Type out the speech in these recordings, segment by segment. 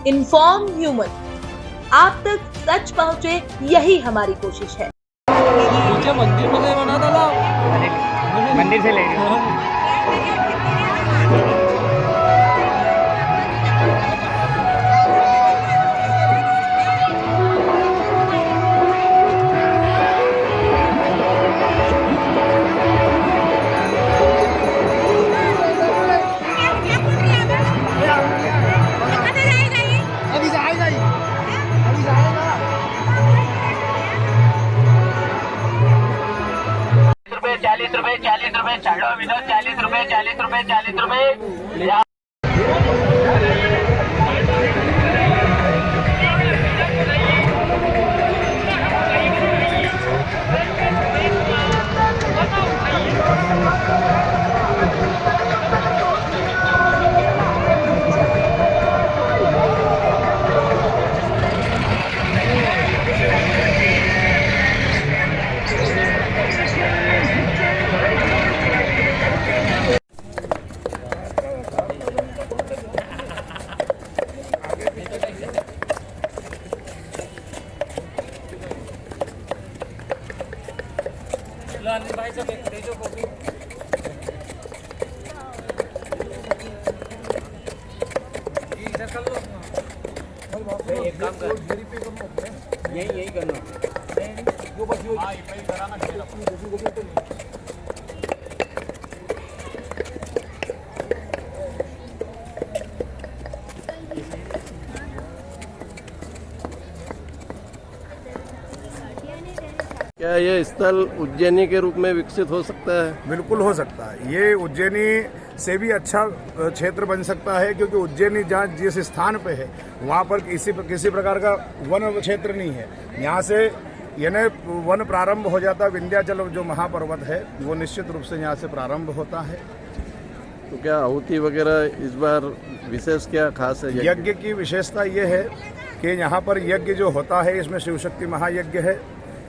Inform human, आप तक सच पहुंचे, यही हमारी कोशिश है। मुझे मंदिर में से बना था, मंदिर से ले रही हूँ। ₹40 चालो विनोद, ₹40 भाई सब भेजो कॉपी। इधर कर लो, एक काम कर, यही करना जो बस यो कराना चाहिए। क्या ये स्थल उज्जैनी के रूप में विकसित हो सकता है? बिल्कुल हो सकता है। ये उज्जैनी से भी अच्छा क्षेत्र बन सकता है, क्योंकि उज्जैनी जहाँ जिस स्थान पे है वहाँ पर किसी प्रकार का वन क्षेत्र नहीं है। यहाँ से यानी वन प्रारंभ हो जाता है। विंध्याचल जो महापर्वत है वो निश्चित रूप से यहाँ से प्रारंभ होता है। तो क्या आहुति वगैरह इस बार विशेष क्या खास है? यज्ञ की विशेषता ये है कि यहाँ पर यज्ञ जो होता है इसमें शिवशक्ति महायज्ञ है।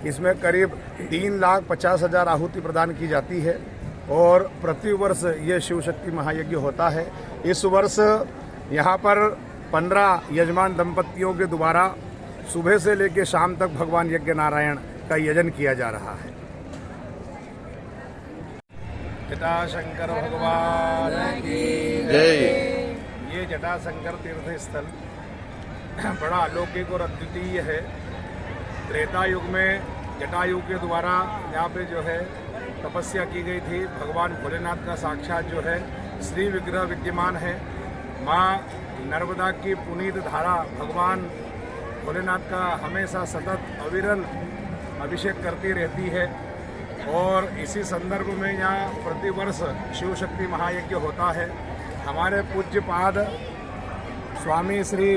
इसमें करीब 3,50,000 आहुति प्रदान की जाती है और प्रतिवर्ष ये शिवशक्ति महायज्ञ होता है। इस वर्ष यहाँ पर 15 यजमान दंपतियों के द्वारा सुबह से लेकर शाम तक भगवान यज्ञ नारायण का यजन किया जा रहा है। जटाशंकर भगवान की जय। ये जटाशंकर तीर्थ स्थल बड़ा अलौकिक और अद्वितीय है। त्रेता युग में जटायु के द्वारा यहाँ पे जो है तपस्या की गई थी। भगवान भोलेनाथ का साक्षात जो है श्री विग्रह विद्यमान है। माँ नर्मदा की पुनीत धारा भगवान भोलेनाथ का हमेशा सतत अविरल अभिषेक करती रहती है और इसी संदर्भ में यहाँ प्रतिवर्ष शिव शक्ति महायज्ञ होता है। हमारे पूज्य पाद स्वामी श्री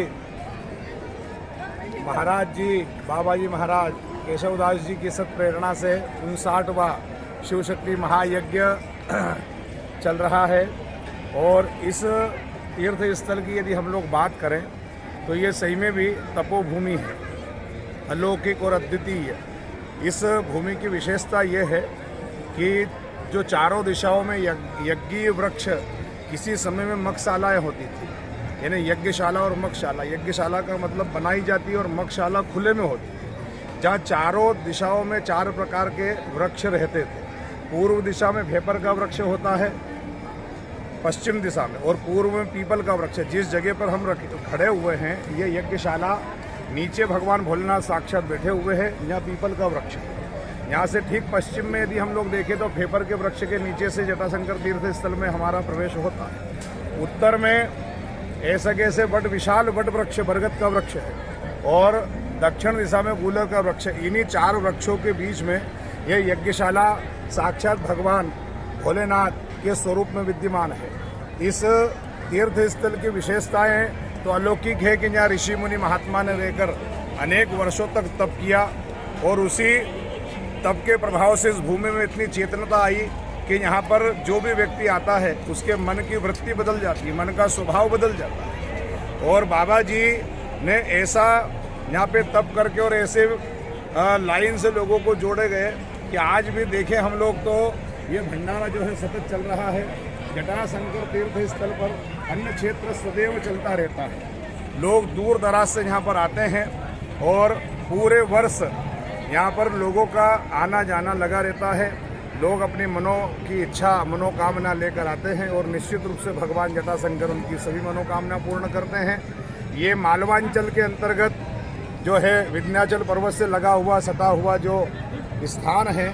महाराज जी, बाबा जी महाराज केशवदास जी की सत प्रेरणा से 59वां शिव शक्ति महायज्ञ चल रहा है। और इस तीर्थ स्थल की यदि हम लोग बात करें तो ये सही में भी तपोभूमि है, अलौकिक और अद्वितीय। इस भूमि की विशेषता ये है कि जो चारों दिशाओं में यज्ञीय वृक्ष किसी समय में मगशालाएँ होती थी, यानी यज्ञशाला और मगशाला। यज्ञशाला का मतलब बनाई जाती है और मगशाला खुले में होती है, जहाँ चारों दिशाओं में 4 प्रकार के वृक्ष रहते थे। पूर्व दिशा में भेपर का वृक्ष होता है, पश्चिम दिशा में और पूर्व में पीपल का वृक्ष। जिस जगह पर हम खड़े हुए हैं ये यज्ञशाला, नीचे भगवान भोलेनाथ साक्षात बैठे हुए हैं, यहाँ पीपल का वृक्ष है। यहाँ से ठीक पश्चिम में यदि हम लोग देखें तो भेपर के वृक्ष के नीचे से जटाशंकर तीर्थ स्थल में हमारा प्रवेश होता है। उत्तर में ऐसा कैसे विशाल वट वृक्ष बरगद का वृक्ष है और दक्षिण दिशा में गूलर का वृक्ष है। इन्हीं 4 वृक्षों के बीच में यह यज्ञशाला साक्षात भगवान भोलेनाथ के स्वरूप में विद्यमान है। इस तीर्थ स्थल की विशेषताएं तो अलौकिक है कि यहाँ ऋषि मुनि महात्मा ने रहकर अनेक वर्षों तक तप किया और उसी तप के प्रभाव से इस भूमि में इतनी चेतनता आई कि यहाँ पर जो भी व्यक्ति आता है उसके मन की वृत्ति बदल जाती है, मन का स्वभाव बदल जाता है। और बाबा जी ने ऐसा यहाँ पे तप करके और ऐसे लाइन से लोगों को जोड़े गए कि आज भी देखें हम लोग तो ये भंडारा जो है सतत चल रहा है। जटाशंकर तीर्थ स्थल पर अन्य क्षेत्र सदैव चलता रहता है। लोग दूर दराज से यहाँ पर आते हैं और पूरे वर्ष यहाँ पर लोगों का आना जाना लगा रहता है। लोग अपनी मनों की इच्छा मनोकामना लेकर आते हैं और निश्चित रूप से भगवान जटाशंकर उनकी सभी मनोकामना पूर्ण करते हैं। ये मालवांचल के अंतर्गत जो है विंध्याचल पर्वत से लगा हुआ सटा हुआ जो स्थान है,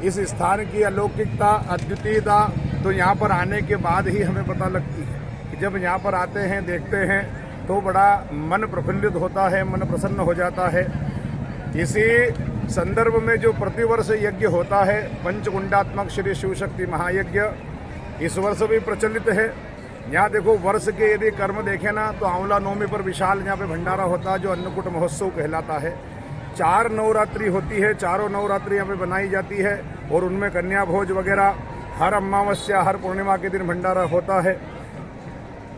इस स्थान की अलौकिकता अद्वितीयता तो यहाँ पर आने के बाद ही हमें पता लगती है कि जब यहाँ पर आते हैं देखते हैं तो बड़ा मन प्रफुल्लित होता है, मन प्रसन्न हो जाता है। इसी संदर्भ में जो प्रतिवर्ष यज्ञ होता है पंचकुंडात्मक श्री शिव शक्ति महायज्ञ, इस वर्ष भी प्रचलित है। यहाँ देखो वर्ष के यदि कर्म देखें ना तो आंवला नवमी पर विशाल यहाँ पे भंडारा होता है जो अन्नकूट महोत्सव कहलाता है। 4 नवरात्रि होती है, चारों नवरात्रि यहाँ पे बनाई जाती है और उनमें कन्या भोज वगैरह हर अमावस्या हर पूर्णिमा के दिन भंडारा होता है।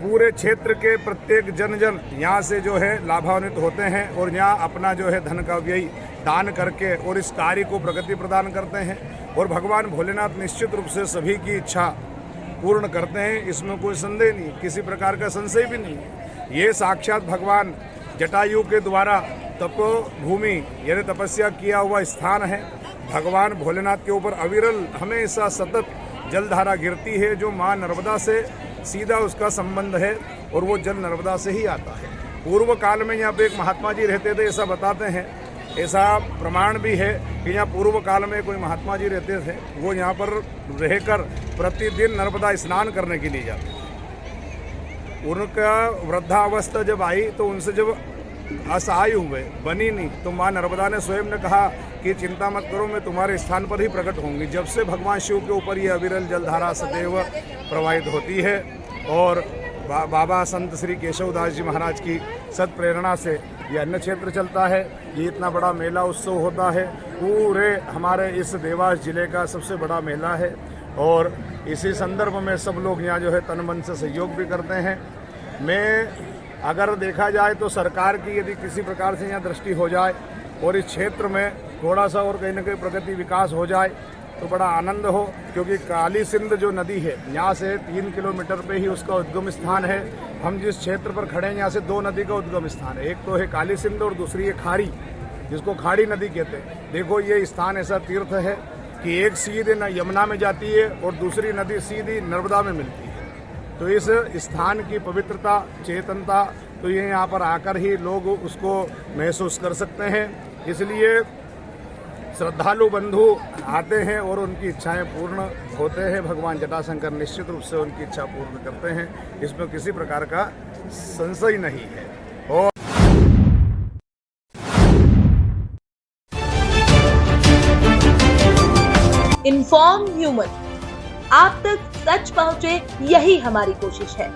पूरे क्षेत्र के प्रत्येक जन यहाँ से जो है लाभान्वित होते हैं और यहाँ अपना जो है धन का व्यय दान करके और इस कार्य को प्रगति प्रदान करते हैं और भगवान भोलेनाथ निश्चित रूप से सभी की इच्छा पूर्ण करते हैं। इसमें कोई संदेह नहीं, किसी प्रकार का संशय भी नहीं है। ये साक्षात भगवान जटायु के द्वारा तपोभूमि यानी तपस्या किया हुआ स्थान है। भगवान भोलेनाथ के ऊपर अविरल हमेशा सतत जलधारा गिरती है जो माँ नर्मदा से सीधा उसका संबंध है और वो जल नर्मदा से ही आता है। पूर्व काल में यहाँ पे एक महात्मा जी रहते थे, ऐसा बताते हैं, ऐसा प्रमाण भी है कि यहाँ पूर्व काल में कोई महात्मा जी रहते थे। वो यहाँ पर रहकर प्रतिदिन नर्मदा स्नान करने के लिए जाते थे। उनका वृद्धावस्था जब आई तो उनसे जब असहाय हुए, बनी नहीं, तो माँ नर्मदा ने स्वयं ने कहा कि चिंता मत करो, मैं तुम्हारे स्थान पर ही प्रकट होंगी। जब से भगवान शिव के ऊपर ये अविरल जलधारा सदैव प्रवाहित होती है और बाबा संत श्री केशवदास जी महाराज की सत प्रेरणा से ये अन्न क्षेत्र चलता है। ये इतना बड़ा मेला उत्सव होता है, पूरे हमारे इस देवास जिले का सबसे बड़ा मेला है और इसी संदर्भ में सब लोग यहाँ जो है तन मन से सहयोग भी करते हैं। मैं अगर देखा जाए तो सरकार की यदि किसी प्रकार से यहाँ दृष्टि हो जाए और इस क्षेत्र में थोड़ा सा और कहीं ना कहीं प्रगति विकास हो जाए तो बड़ा आनंद हो, क्योंकि काली सिंध जो नदी है यहाँ से 3 किलोमीटर पे ही उसका उद्गम स्थान है। हम जिस क्षेत्र पर खड़े हैं यहाँ से 2 नदी का उद्गम स्थान है, एक तो है काली सिंध और दूसरी है खाड़ी, जिसको खाड़ी नदी कहते हैं। देखो ये स्थान ऐसा तीर्थ है कि एक सीधे यमुना में जाती है और दूसरी नदी सीधी नर्मदा में मिलती है। तो इस स्थान की पवित्रता चेतनता तो ये यहाँ पर आकर ही लोग उसको महसूस कर सकते हैं। इसलिए श्रद्धालु बंधु आते हैं और उनकी इच्छाएं पूर्ण होते हैं। भगवान जटाशंकर निश्चित रूप से उनकी इच्छा पूर्ण करते हैं, इसमें किसी प्रकार का संशय नहीं है। और इन्फॉर्म ह्यूमन, आप तक सच पहुंचे, यही हमारी कोशिश है।